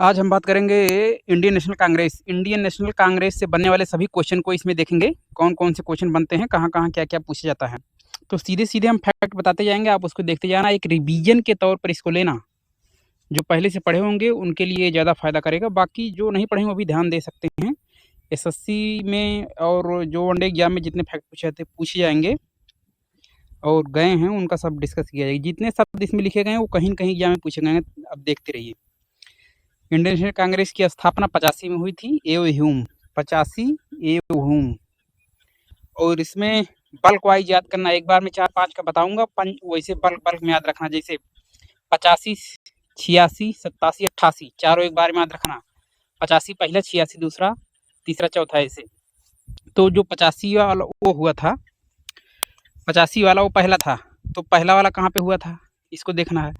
आज हम बात करेंगे Indian national Congress. Indian national Congress से बनने वाले सभी क्वेश्चन को इसमें देखेंगे, कौन कौन से क्वेश्चन बनते हैं, कहाँ कहाँ क्या क्या पूछा जाता है। तो सीधे सीधे हम फैक्ट बताते जाएंगे, आप उसको देखते जाना। एक रिवीजन के तौर पर इसको लेना। जो पहले से पढ़े होंगे उनके लिए ज़्यादा फायदा करेगा, बाकी जो नहीं पढ़े वो भी ध्यान दे सकते हैं। एसएससी में और जो वनडे एग्जाम में जितने फैक्ट पूछे जाएंगे और गए हैं उनका सब डिस्कस किया जाएगा। जितने शब्द इसमें लिखे गए हैं वो कहीं न कहीं एग्जाम में पूछे गए हैं। अब देखते रहिए। इंडियन नेशनल कांग्रेस की स्थापना 85 में हुई थी। एव ह्यूम 85 एव ह्यूम। और इसमें बल्क वाइज याद करना, एक बार में 4-5 का बताऊंगा, वैसे बल्क बल्क में याद रखना। जैसे 85, 86, 87, 88 चारों एक बार में याद रखना। 85 पहला, 86 दूसरा, तीसरा चौथा ऐसे। तो जो 85 वाला वो हुआ था, 85 वाला वो पहला था। तो पहला वाला कहाँ पे हुआ था इसको देखना है।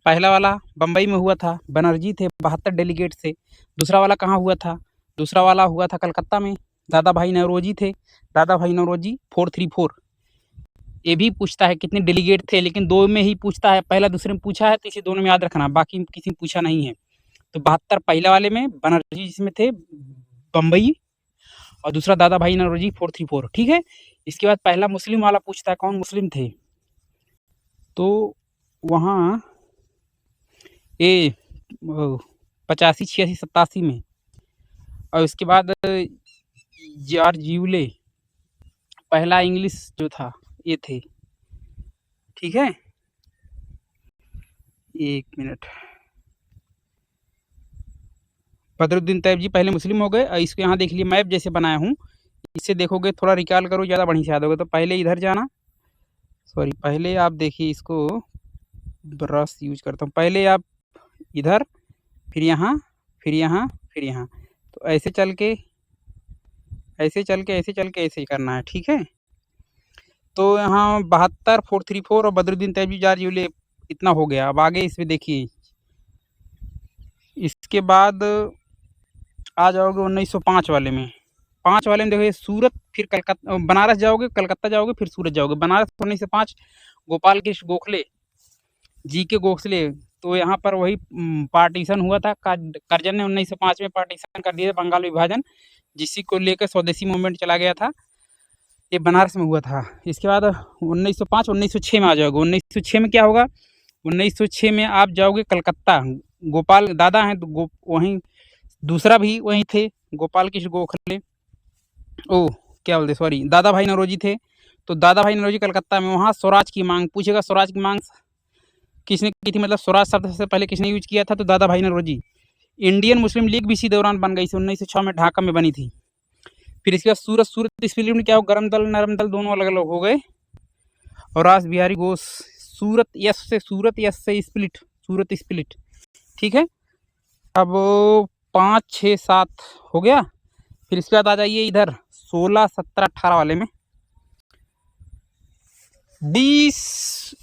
पहला वाला बम्बई में हुआ था, बनर्जी थे 72 डेलीगेट से। दूसरा वाला कहाँ हुआ था? दूसरा वाला हुआ था कलकत्ता में, दादा भाई नौरोजी थे। दादा भाई नौरोजी 434। ये भी पूछता है कितने डेलीगेट थे, लेकिन दो में ही पूछता है, पहला दूसरे में पूछा है, तो इसे दोनों में याद रखना, बाकी किसी में पूछा नहीं है। तो 72 पहला वाले में बनर्जी जिसमें थे बम्बई, और दूसरा दादा भाई नौरोजी 434। ठीक है। इसके बाद पहला मुस्लिम वाला पूछता है, कौन मुस्लिम थे? तो वहाँ ए 85, 86, 87 में। और उसके बाद जॉर्ज यूले पहला इंग्लिश जो था ये थे। ठीक है, एक मिनट। बदरुद्दीन तैयब जी पहले मुस्लिम हो गए। और इसको यहाँ देख लिए, मैप जैसे बनाया हूँ, इससे देखोगे थोड़ा रिकॉल करो, ज़्यादा बढ़िया से याद होगा। तो पहले इधर जाना, सॉरी पहले आप देखिए, इसको ब्रश यूज करता हूँ। पहले आप इधर, फिर यहाँ, फिर यहाँ, फिर यहाँ। तो ऐसे चल के ऐसे चल के ऐसे चल के ऐसे ही करना है। ठीक है। तो यहाँ 72, 434 और बदरुद्दीन तैयब जी, जॉर्ज यूले, इतना हो गया। अब आगे इसमें देखिए, इसके बाद आ जाओगे 1905 वाले में। 5 वाले में देखो, सूरत, फिर कलकत्ता, बनारस जाओगे, कलकत्ता जाओगे, फिर सूरत जाओगे। बनारस 1905, गोपाल कृष्ण गोखले जी के गोखले। तो यहाँ पर वही पार्टीशन हुआ था। करजन ने 1905 में पार्टीशन कर दिया था, बंगाल विभाजन, जिसी को लेकर स्वदेशी मूवमेंट चला गया था। ये बनारस में हुआ था। इसके बाद 1905, 1906 में आ जाओगे। 1906 में क्या होगा? 1906 में आप जाओगे कलकत्ता। गोपाल दादा हैं तो वहीं, दूसरा भी वहीं थे, गोपाल कृष्ण गोखले। ओ क्या बोलते, सॉरी, दादा भाई नौरोजी थे। तो दादा भाई नौरोजी कलकत्ता में, वहाँ स्वराज की मांग पूछेगा। स्वराज की मांग किसने की थी, मतलब स्वराज शब्द से पहले किसने यूज किया था? तो दादा भाई नौरोजी। इंडियन मुस्लिम लीग भी इसी दौरान बन गई थी, 1906 में ढाका में बनी थी। फिर इसके बाद सूरत स्प्लिट में क्या हो, गरम दल नरम दल दोनों अलग अलग हो गए। और रास बिहारी घोष, सूरत यस से स्प्लिट, सूरत स्प्लिट। ठीक है। अब 5, 6, 7 हो गया। फिर इसके बाद आ जाइए इधर 16, 17, 18 वाले में। 20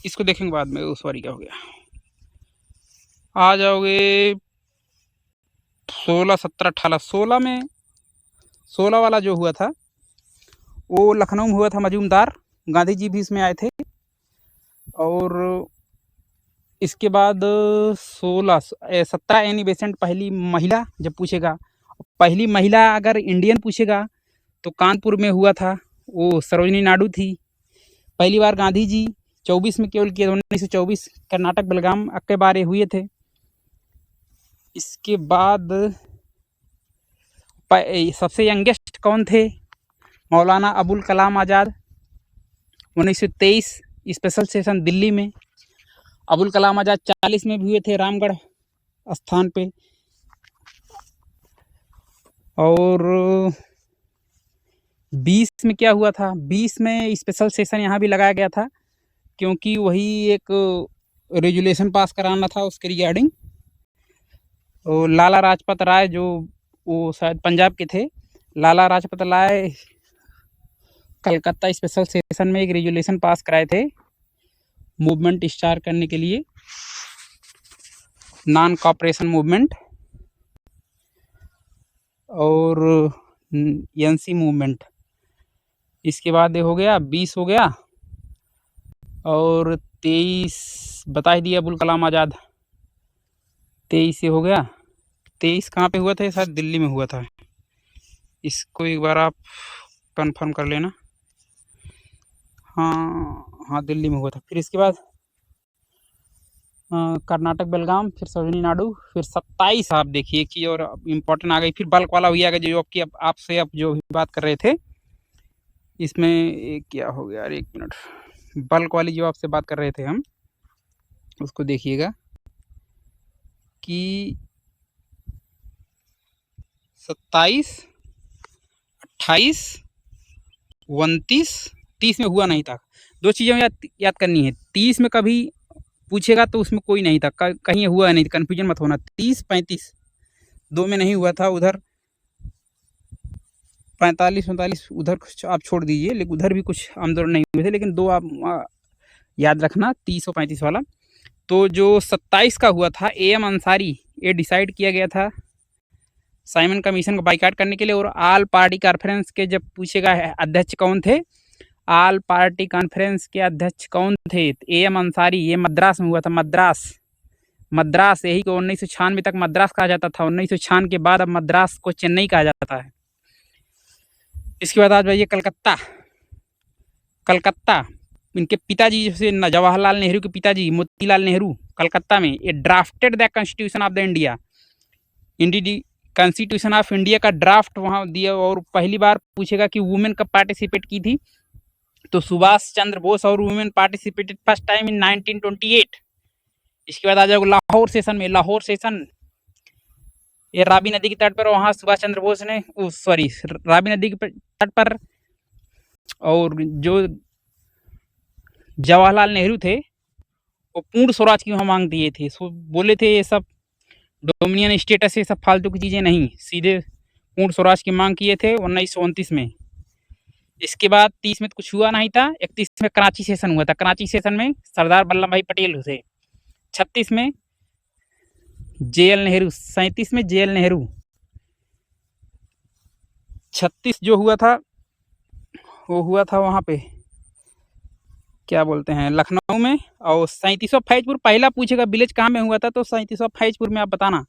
इसको देखेंगे बाद में, सॉरी क्या हो गया। आ जाओगे 16, 17, 18। 16 में, 16 वाला जो हुआ था वो लखनऊ में हुआ था, मजूमदार। गांधी जी भी इसमें आए थे। और इसके बाद 16, 17 एनी बेसेंट पहली महिला जब पूछेगा, पहली महिला अगर इंडियन पूछेगा तो कानपुर में हुआ था, वो सरोजिनी नायडू थी। पहली बार गांधी जी 24 में केवल किए, 1924 कर्नाटक बेलगाम अक्के बारे हुए थे। इसके बाद सबसे यंगेस्ट कौन थे? मौलाना अबुल कलाम आज़ाद, 1923 स्पेशल सेशन दिल्ली में। अबुल कलाम आज़ाद 40 में भी हुए थे, रामगढ़ स्थान पे। और 20 में क्या हुआ था? 20 में स्पेशल सेशन यहाँ भी लगाया गया था, क्योंकि वही एक रेजुलेशन पास कराना था उसके रिगार्डिंग। और लाला लाजपत राय, जो वो शायद पंजाब के थे, लाला लाजपत राय कलकत्ता स्पेशल सेशन में एक रेजुलेशन पास कराए थे मूवमेंट स्टार्ट करने के लिए, नॉन कॉपरेशन मूवमेंट और एनसी मूवमेंट। इसके बाद ये हो गया 20 हो गया। और 23 बता ही दिया, अबुल कलाम आज़ाद 23 से हो गया। 23 कहाँ पे हुआ था? शायद दिल्ली में हुआ था। इसको एक बार आप कंफर्म कर लेना। हाँ, दिल्ली में हुआ था। फिर इसके बाद कर्नाटक बेलगाम, फिर सरोजिनी नाडू, फिर 27 आप देखिए एक चीज़ और इम्पोर्टेंट आ गई, फिर बल्क वाला हुआ गया जो आपकी आपसे अब जो भी बात कर रहे थे, इसमें एक क्या हो गया यार, 1 मिनट, बल्क वाली जो आपसे बात कर रहे थे हम, उसको देखिएगा कि 27, 28, 29, 30 में हुआ नहीं था। 2 चीज़ें याद करनी है। 30 में कभी पूछेगा तो उसमें कोई नहीं था, कहीं हुआ नहीं, कन्फ्यूजन मत होना। 30, 35 2 में नहीं हुआ था। उधर 45, 45 उधर कुछ आप छोड़ दीजिए, लेकिन उधर भी कुछ आंदोलन नहीं हुए थे, लेकिन 2 आप याद रखना, 30 और 35 वाला। तो जो 27 का हुआ था, AM अंसारी, ये डिसाइड किया गया था साइमन कमीशन को बाइकाट करने के लिए। और ऑल पार्टी कॉन्फ्रेंस के जब पूछेगा अध्यक्ष कौन थे, ऑल पार्टी कॉन्फ्रेंस के अध्यक्ष कौन थे, AM अंसारी। ये मद्रास में हुआ था, मद्रास यही को 1996 तक मद्रास कहा जाता था। 1996 के बाद अब मद्रास को चेन्नई कहा जाता है। इसके बाद आज भाई कलकत्ता, इनके पिताजी जैसे जवाहरलाल नेहरू के पिताजी मोतीलाल नेहरू, कलकत्ता में ये drafted the constitution of the India, constitution of India का ड्राफ्ट वहाँ दिया। और पहली बार पूछेगा कि वुमेन कब पार्टिसिपेट की थी, तो सुभाष चंद्र बोस और women participated first time in 1928। इसके बाद आ जाओ लाहौर सेशन, ये रावी नदी के तट पर, वहाँ सुभाष चंद्र बोस ने रावी नदी के तट पर, और जो जवाहरलाल नेहरू थे वो पूर्ण स्वराज की वहाँ मांग दिए थे। बोले थे ये सब डोमिनियन स्टेटस, ये सब फालतू की चीज़ें नहीं, सीधे पूर्ण स्वराज की मांग किए थे 1929 में। इसके बाद 30 में तो कुछ हुआ नहीं था। 31 में कराची सेशन हुआ था। कराची सेशन में सरदार वल्लभ भाई पटेल थे। 36 में JL नेहरू, 37 में JL नेहरू। 36 जो हुआ था वो हुआ था वहाँ पे क्या बोलते हैं, लखनऊ में। और 37वां फैजपुर, पहला पूछेगा विलेज कहाँ में हुआ था, तो 37वां फैजपुर में आप बताना।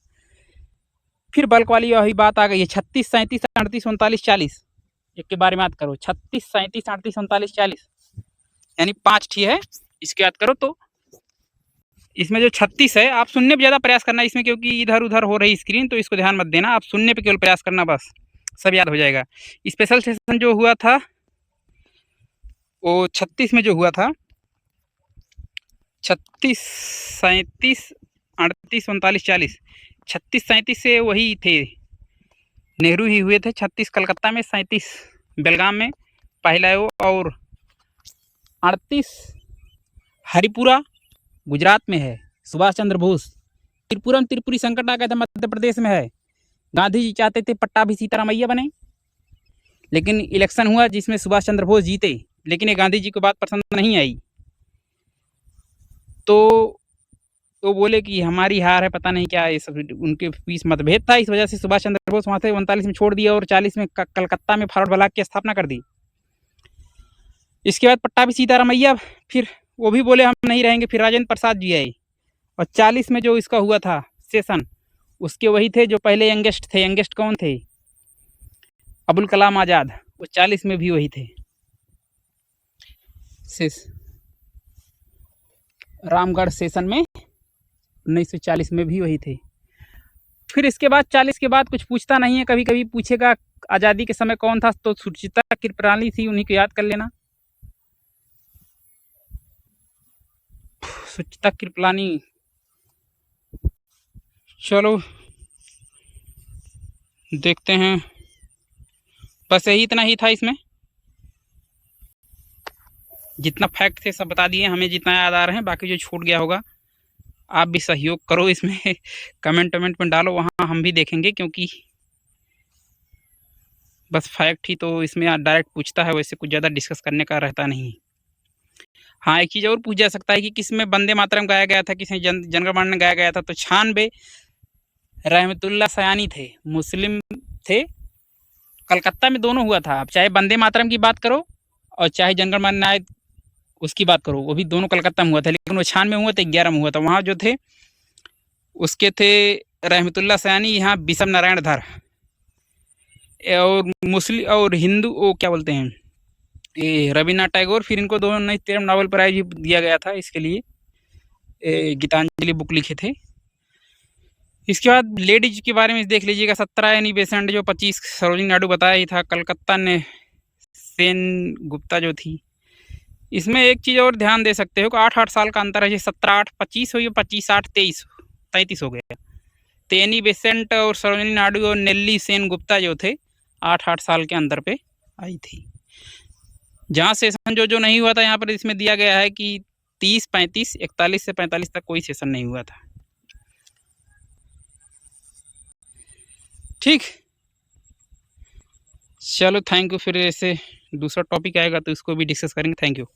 फिर बल्क वाली वही बात आ गई है। 36, 37, 38, 39, 40 एक के बारे में बात करो। 36, 37, 38, 39, 40 यानी 5 ठीक है। इसके याद करो। तो इसमें जो 36 है, आप सुनने पे ज़्यादा प्रयास करना इसमें, क्योंकि इधर उधर हो रही स्क्रीन, तो इसको ध्यान मत देना। आप सुनने पे केवल प्रयास करना, बस सब याद हो जाएगा। स्पेशल सेशन जो हुआ था वो 36 में जो हुआ था, 36, 37, 38, 39, 40, 36, 37 से वही थे, नेहरू ही हुए थे। 36 कलकत्ता में, 37 बेलगाम में पहला है वो, और 38 हरिपुरा गुजरात में है, सुभाष चंद्र बोस। त्रिपुरा में त्रिपुरी संकट आ गया था, मध्य प्रदेश में है। गांधी जी चाहते थे पट्टाभी सीतारामैया बने, लेकिन इलेक्शन हुआ जिसमें सुभाष चंद्र बोस जीते, लेकिन ये गांधी जी को बात पसंद नहीं आई। तो बोले कि हमारी हार है, पता नहीं क्या, ये सब उनके बीच मतभेद था। इस वजह से सुभाष चंद्र बोस वहाँ से 39 में छोड़ दिया और 40 में कलकत्ता में फॉरवर्ड ब्लॉक की स्थापना कर दी। इसके बाद पट्टाभी सीतारामैया, फिर वो भी बोले हम नहीं रहेंगे, फिर राजेंद्र प्रसाद जी आए। और 40 में जो इसका हुआ था सेशन, उसके वही थे जो पहले यंगेस्ट थे। यंगेस्ट कौन थे? अबुल कलाम आज़ाद। वो 40 में भी वही थे। रामगढ़ सेशन में 1940 में भी वही थे। फिर इसके बाद 40 के बाद कुछ पूछता नहीं है। कभी कभी पूछेगा आज़ादी के समय कौन था, तो सुचित्रा कृपलानी थी, उन्हीं को याद कर लेना। सुचित्रा कृपलानी। चलो देखते हैं, बस यही इतना ही था इसमें। जितना फैक्ट थे सब बता दिए, हमें जितना याद आ रहे हैं। बाकी जो छूट गया होगा आप भी सहयोग करो इसमें कमेंट में डालो, वहाँ हम भी देखेंगे, क्योंकि बस फैक्ट ही तो इसमें डायरेक्ट पूछता है, वैसे कुछ ज़्यादा डिस्कस करने का रहता नहीं। हाँ, एक चीज़ और पूछ जा सकता है कि किस में वंदे मातरम गाया गया था, किस में जनगण मन गाया गया था। तो 96 रहमतुल्ला सयानी थे, मुस्लिम थे, कलकत्ता में दोनों हुआ था। अब चाहे वंदे मातरम की बात करो और चाहे जनगण मन उसकी बात करो, वो भी दोनों कलकत्ता में हुआ था। लेकिन वो 96 में हुआ था, 11 में हुआ था। वहाँ जो थे उसके थे रहमतुल्लाह सयानी, यहाँ बिशप नारायण धर, और मुस्लिम और हिंदू वो क्या बोलते हैं ये रविन्द्रनाथ टैगोर। फिर इनको 2013 नोबेल प्राइज भी दिया गया था इसके लिए, गीतांजलि बुक लिखे थे। इसके बाद लेडीज के बारे में देख लीजिएगा, 17 एनी बेसेंट जो 25 सरोजिनी नायडू बताया ही था, कलकत्ता ने सेन गुप्ता जो थी। इसमें एक चीज़ और ध्यान दे सकते हो कि 8-8 साल का अंतर है, 17-8-25 हो, 25-8-23 हो गया। तो एनी बेसेंट और सरोजिनी नायडू और नेल्ली सेन गुप्ता जो थे 8-8 साल के अंतर पे आई थी। जहाँ सेशन जो नहीं हुआ था, यहाँ पर इसमें दिया गया है कि 30-35, 41 से 45 तक कोई सेशन नहीं हुआ था। ठीक, चलो थैंक यू। फिर ऐसे दूसरा टॉपिक आएगा तो इसको भी डिस्कस करेंगे। Thank you.